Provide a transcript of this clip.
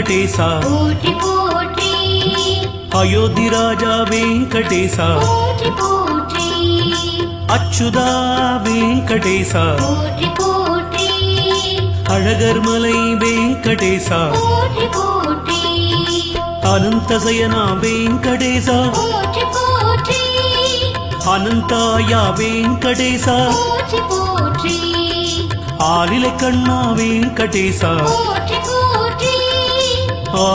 వెంకటేశ పోటి పోటి అయోధ్య రాజా వెంకటేశ పోటి పోటి அச்சுதா வெங்கடேச పోటి పోటి அழகர்மலை வெங்கடேச పోటి పోటి அனந்தசயனா வெங்கடேச పోటి పోటి அனந்தாய வெங்கடேச పోటి పోటి ஆலிலை கண்ணா வெங்கடேச పోటి పోటి ஆ